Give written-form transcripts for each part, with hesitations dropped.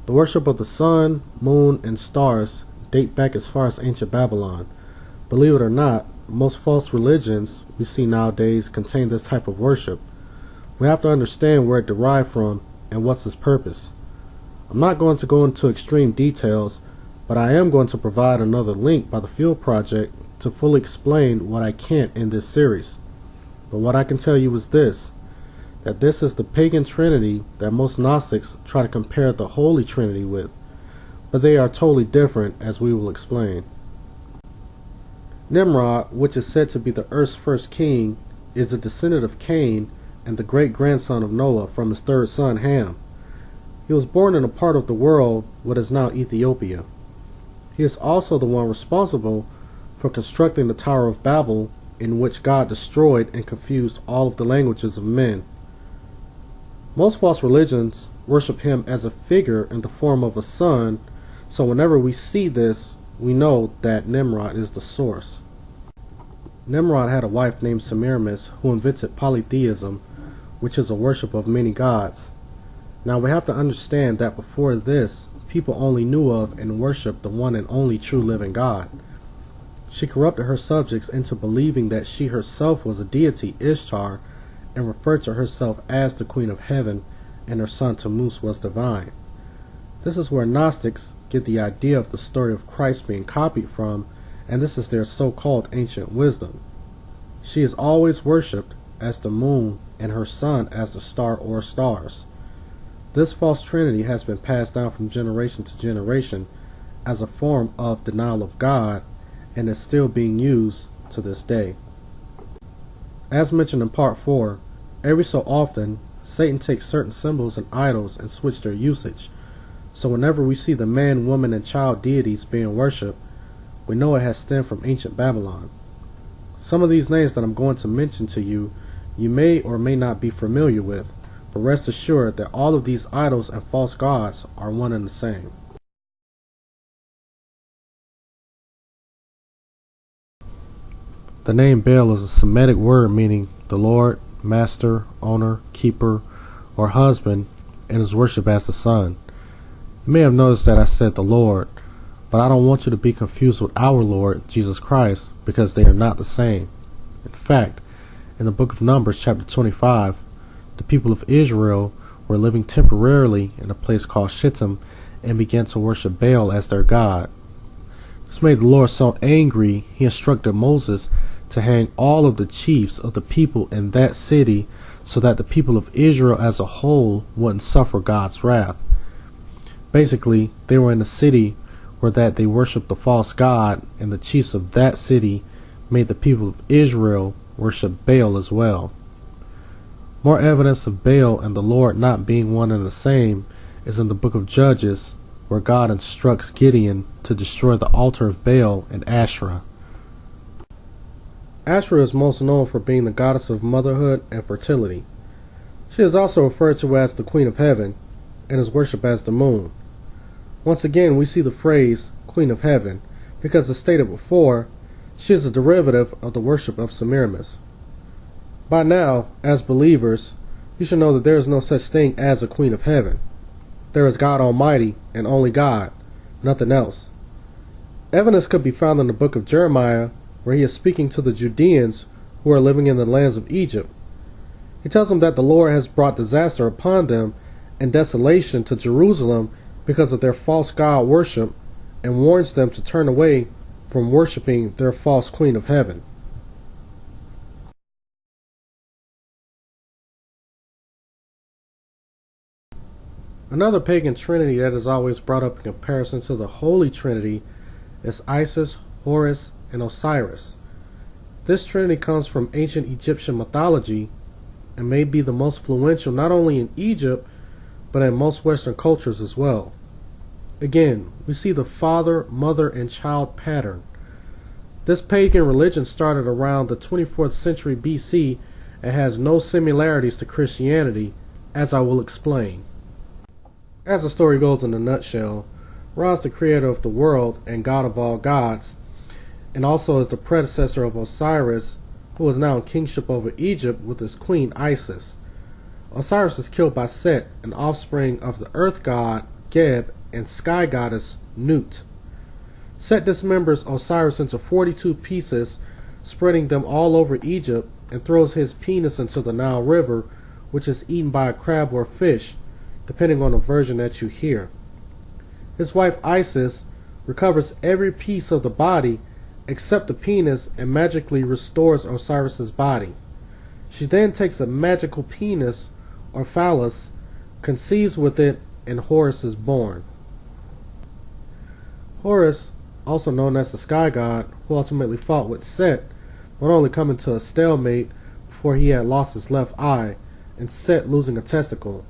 The worship of the sun, moon, and stars date back as far as ancient Babylon. Believe it or not, most false religions we see nowadays contain this type of worship. We have to understand where it derived from and what's its purpose. I'm not going to go into extreme details, but I am going to provide another link by the Field Project to fully explain what I can't in this series. But what I can tell you is this, that this is the pagan Trinity that most Gnostics try to compare the Holy Trinity with, but they are totally different, as we will explain. Nimrod, which is said to be the earth's first king, is a descendant of Cain and the great-grandson of Noah from his third son Ham. He was born in a part of the world what is now Ethiopia. He is also the one responsible for constructing the Tower of Babel, in which God destroyed and confused all of the languages of men. Most false religions worship him as a figure in the form of a son, so whenever we see this, we know that Nimrod is the source. Nimrod had a wife named Semiramis who invented polytheism, which is a worship of many gods. Now we have to understand that before this, people only knew of and worshipped the one and only true living God. She corrupted her subjects into believing that she herself was a deity, Ishtar, and referred to herself as the Queen of Heaven, and her son Tammuz was divine. This is where Gnostics get the idea of the story of Christ being copied from, and this is their so-called ancient wisdom. She is always worshipped as the moon and her son as the star or stars. This false trinity has been passed down from generation to generation as a form of denial of God and is still being used to this day. As mentioned in part 4, every so often, Satan takes certain symbols and idols and switch their usage. So whenever we see the man, woman, and child deities being worshipped, we know it has stemmed from ancient Babylon. Some of these names that I'm going to mention to you, you may or may not be familiar with, but rest assured that all of these idols and false gods are one and the same. The name Baal is a Semitic word meaning the Lord, Master, Owner, Keeper, or Husband, and is worshipped as the sun. You may have noticed that I said the Lord, but I don't want you to be confused with our Lord, Jesus Christ, because they are not the same. In fact, in the book of Numbers, chapter 25, the people of Israel were living temporarily in a place called Shittim and began to worship Baal as their god. This made the Lord so angry, he instructed Moses to hang all of the chiefs of the people in that city so that the people of Israel as a whole wouldn't suffer God's wrath. Basically, they were in a city where that they worshiped the false god, and the chiefs of that city made the people of Israel worship Baal as well. More evidence of Baal and the Lord not being one and the same is in the book of Judges, where God instructs Gideon to destroy the altar of Baal and Asherah. Asherah is most known for being the goddess of motherhood and fertility. She is also referred to as the Queen of Heaven and is worshipped as the moon. Once again, we see the phrase Queen of Heaven because, as stated before, she is a derivative of the worship of Semiramis. By now, as believers, you should know that there is no such thing as a Queen of Heaven. There is God Almighty and only God, nothing else. Evidence could be found in the book of Jeremiah, where he is speaking to the Judeans who are living in the lands of Egypt. He tells them that the Lord has brought disaster upon them and desolation to Jerusalem because of their false god worship, and warns them to turn away from worshiping their false Queen of Heaven. Another pagan trinity that is always brought up in comparison to the Holy Trinity is Isis, Horus, and Osiris. This trinity comes from ancient Egyptian mythology and may be the most influential not only in Egypt but in most Western cultures as well. Again, we see the father, mother, and child pattern. This pagan religion started around the 24th century BC and has no similarities to Christianity, as I will explain. As the story goes in a nutshell, Ra is the creator of the world and god of all gods, and also is the predecessor of Osiris, who is now in kingship over Egypt with his queen Isis. Osiris is killed by Set, an offspring of the earth god, Geb and sky goddess Nut. Set dismembers Osiris into 42 pieces, spreading them all over Egypt, and throws his penis into the Nile River, which is eaten by a crab or fish, depending on the version that you hear. His wife Isis recovers every piece of the body except the penis and magically restores Osiris's body. She then takes a magical penis, or phallus, conceives with it, and Horus is born. Horus, also known as the sky god, who ultimately fought with Set, but only coming to a stalemate before he had lost his left eye, and Set losing a testicle.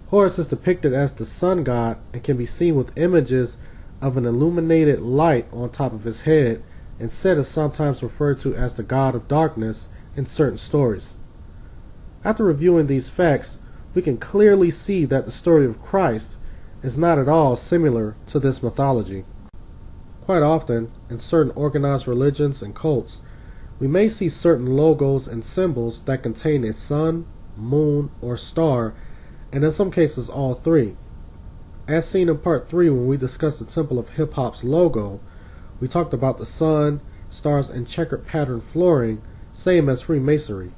Horus is depicted as the sun god and can be seen with images of an illuminated light on top of his head, and Set is sometimes referred to as the god of darkness in certain stories. After reviewing these facts, we can clearly see that the story of Christ is not at all similar to this mythology. Quite often, in certain organized religions and cults, we may see certain logos and symbols that contain a sun, moon, or star, and in some cases all three. As seen in part 3 when we discussed the Temple of Hip Hop's logo, we talked about the sun, stars, and checkered pattern flooring, same as Freemasonry.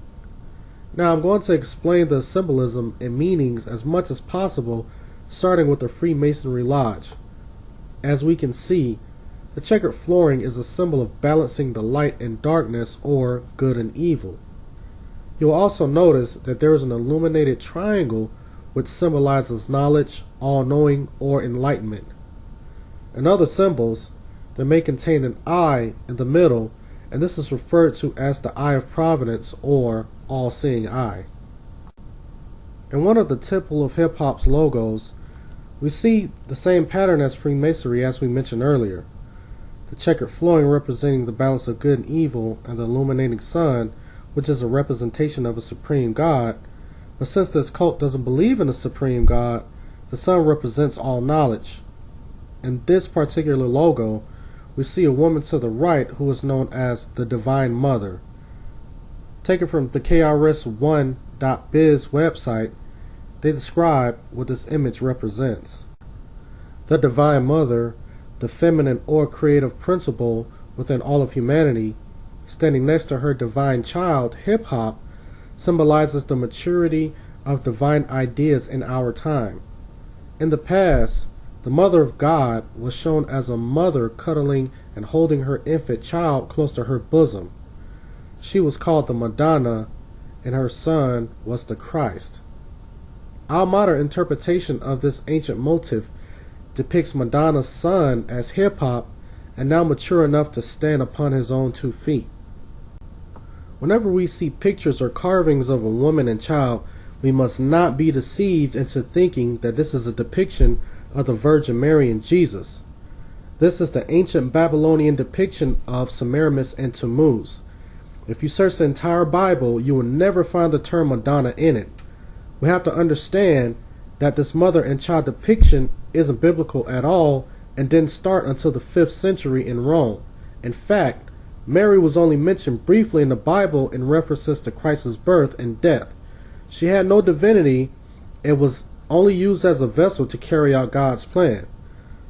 Now I'm going to explain the symbolism and meanings as much as possible, starting with the Freemasonry Lodge. As we can see, the checkered flooring is a symbol of balancing the light and darkness, or good and evil. You'll also notice that there is an illuminated triangle which symbolizes knowledge, all-knowing, or enlightenment. In other symbols, they may contain an eye in the middle, and this is referred to as the Eye of Providence, or all-seeing eye. In one of the Temple of Hip Hop's logos, we see the same pattern as Freemasonry as we mentioned earlier. The checkered flooring representing the balance of good and evil, and the illuminating sun, which is a representation of a supreme god. But since this cult doesn't believe in a supreme god, the sun represents all knowledge. In this particular logo, we see a woman to the right who is known as the Divine Mother. Taken from the KRS-One.biz website, they describe what this image represents. The Divine Mother, the feminine or creative principle within all of humanity, standing next to her divine child, hip hop, symbolizes the maturity of divine ideas in our time. In the past, the Mother of God was shown as a mother cuddling and holding her infant child close to her bosom. She was called the Madonna, and her son was the Christ. Our modern interpretation of this ancient motif depicts Madonna's son as hip hop, and now mature enough to stand upon his own 2 feet. Whenever we see pictures or carvings of a woman and child, we must not be deceived into thinking that this is a depiction of the Virgin Mary and Jesus. This is the ancient Babylonian depiction of Semiramis and Tammuz. If you search the entire Bible, you will never find the term Madonna in it. We have to understand that this mother and child depiction isn't biblical at all and didn't start until the 5th century in Rome. In fact, Mary was only mentioned briefly in the Bible in references to Christ's birth and death. She had no divinity and was only used as a vessel to carry out God's plan.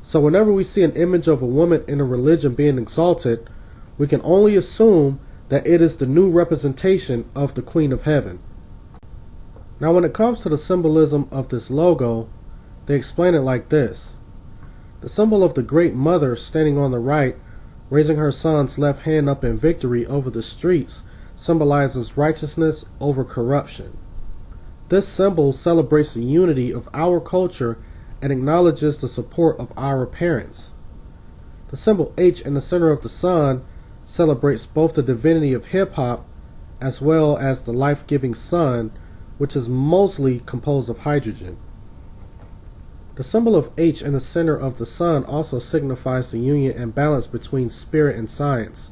So whenever we see an image of a woman in a religion being exalted, we can only assume that it is the new representation of the Queen of Heaven. Now when it comes to the symbolism of this logo, they explain it like this. The symbol of the Great Mother standing on the right, raising her son's left hand up in victory over the streets, symbolizes righteousness over corruption. This symbol celebrates the unity of our culture and acknowledges the support of our parents. The symbol H in the center of the sun celebrates both the divinity of hip-hop as well as the life-giving sun, which is mostly composed of hydrogen. The symbol of H in the center of the sun also signifies the union and balance between spirit and science.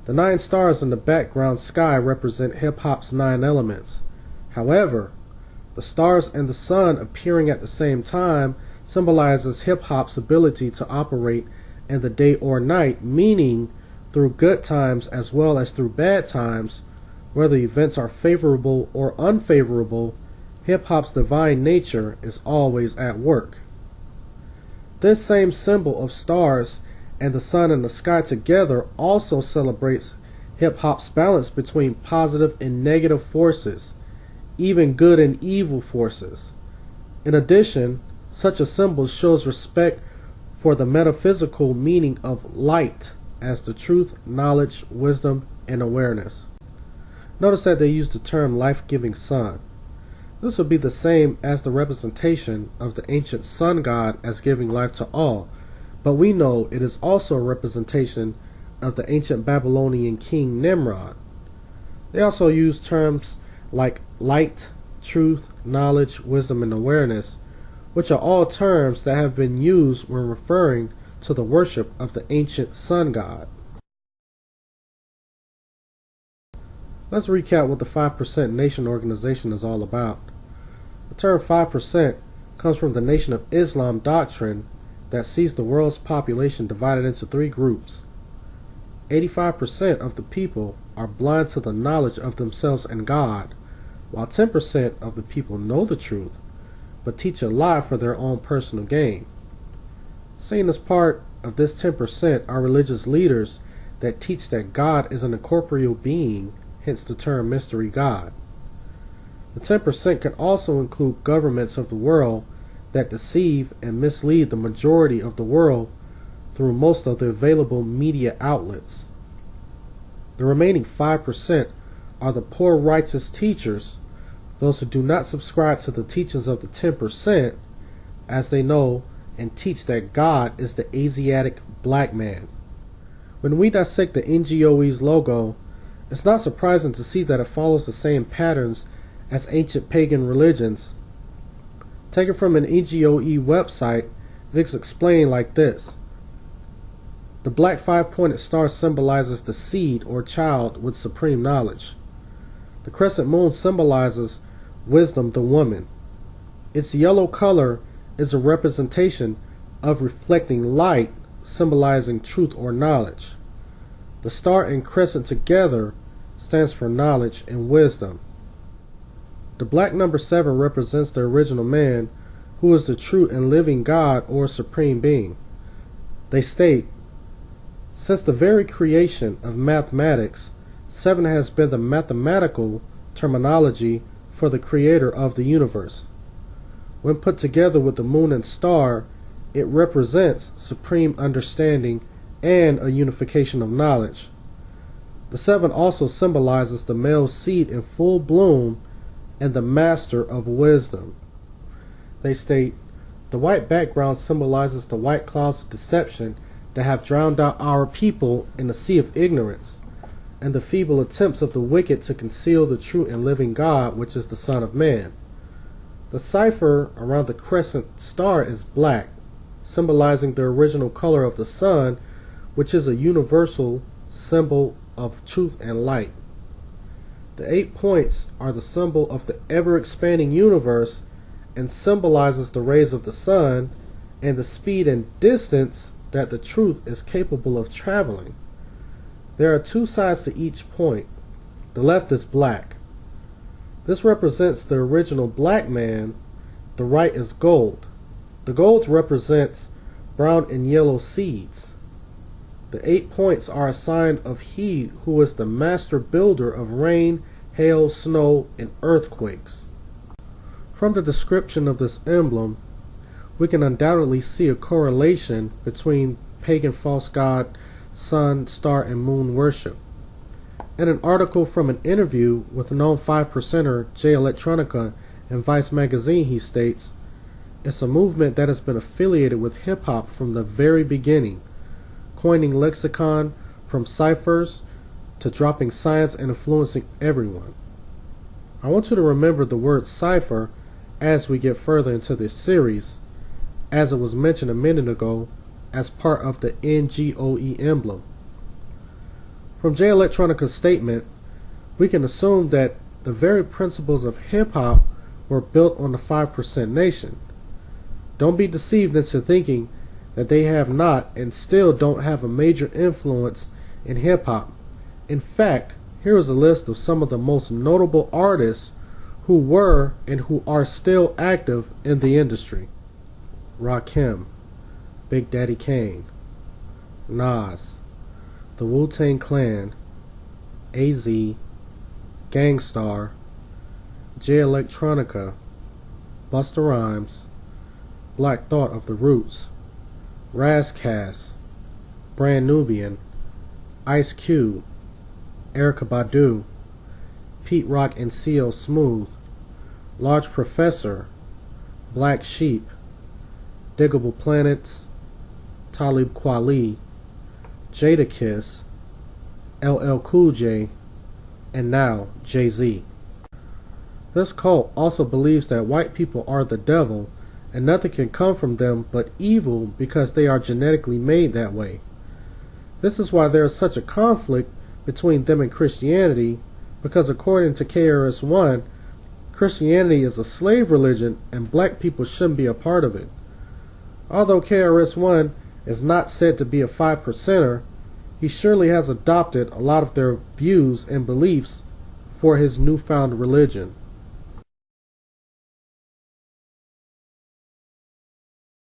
The 9 stars in the background sky represent hip-hop's 9 elements. However, the stars and the sun appearing at the same time symbolizes hip-hop's ability to operate in the day or night, meaning through good times as well as through bad times, whether events are favorable or unfavorable, hip-hop's divine nature is always at work. This same symbol of stars and the sun and the sky together also celebrates hip-hop's balance between positive and negative forces, even good and evil forces. In addition, such a symbol shows respect for the metaphysical meaning of light as the truth, knowledge, wisdom, and awareness. Notice that they use the term life-giving sun. This would be the same as the representation of the ancient sun god as giving life to all, but we know it is also a representation of the ancient Babylonian king Nimrod. They also use terms like light, truth, knowledge, wisdom, and awareness, which are all terms that have been used when referring to the worship of the ancient sun god. Let's recap what the 5% Nation organization is all about. The term 5% comes from the Nation of Islam doctrine that sees the world's population divided into three groups. 85% of the people are blind to the knowledge of themselves and God, while 10% of the people know the truth, but teach a lie for their own personal gain. Seen as part of this 10% are religious leaders that teach that God is an incorporeal being, hence the term mystery God. The 10% can also include governments of the world that deceive and mislead the majority of the world through most of the available media outlets. The remaining 5% are the poor righteous teachers, those who do not subscribe to the teachings of the 10%, as they know and teach that God is the Asiatic black man. When we dissect the NGOE's logo, it's not surprising to see that it follows the same patterns as ancient pagan religions. Taken from an NGOE website, it is explained like this. The black five-pointed star symbolizes the seed or child with supreme knowledge. The crescent moon symbolizes wisdom, the woman. Its yellow color is a representation of reflecting light, symbolizing truth or knowledge. The star and crescent together stands for knowledge and wisdom. The black number 7 represents the original man, who is the true and living God or supreme being. They state, since the very creation of mathematics, 7 has been the mathematical terminology for the creator of the universe. When put together with the moon and star, it represents supreme understanding and a unification of knowledge. The 7 also symbolizes the male seed in full bloom and the master of wisdom. They state, the white background symbolizes the white clouds of deception that have drowned out our people in the sea of ignorance, and the feeble attempts of the wicked to conceal the true and living God, which is the Son of Man. The cipher around the crescent star is black, symbolizing the original color of the sun, which is a universal symbol of truth and light. The 8 points are the symbol of the ever-expanding universe and symbolizes the rays of the sun and the speed and distance that the truth is capable of traveling. There are 2 sides to each point. The left is black. This represents the original black man. The right is gold. The gold represents brown and yellow seeds. The 8 points are a sign of he who is the master builder of rain, hail, snow, and earthquakes. From the description of this emblem, we can undoubtedly see a correlation between pagan false god, sun, star, and moon worship. In an article from an interview with known 5%er Jay Electronica in Vice magazine, he states, it's a movement that has been affiliated with hip-hop from the very beginning, coining lexicon from ciphers to dropping science and influencing everyone. I want you to remember the word cipher as we get further into this series, as it was mentioned a minute ago as part of the NGOE emblem. From Jay Electronica's statement, we can assume that the very principles of hip-hop were built on the 5% Nation. Don't be deceived into thinking that they have not and still don't have a major influence in hip-hop. In fact, here is a list of some of the most notable artists who were and who are still active in the industry. Rakim, Big Daddy Kane, Nas, the Wu-Tang Clan, AZ, Gangstar, J Electronica, Busta Rhymes, Black Thought of the Roots, Razcast, Brand Nubian, Ice Cube, Erykah Badu, Pete Rock and CL Smooth, Large Professor, Black Sheep, Diggable Planets, Talib Kweli, Jadakiss, LL Cool J, and now Jay-Z. This cult also believes that white people are the devil and nothing can come from them but evil because they are genetically made that way. This is why there is such a conflict between them and Christianity, because according to KRS-One, Christianity is a slave religion and black people shouldn't be a part of it. Although KRS-One is not said to be a 5%er, he surely has adopted a lot of their views and beliefs for his newfound religion.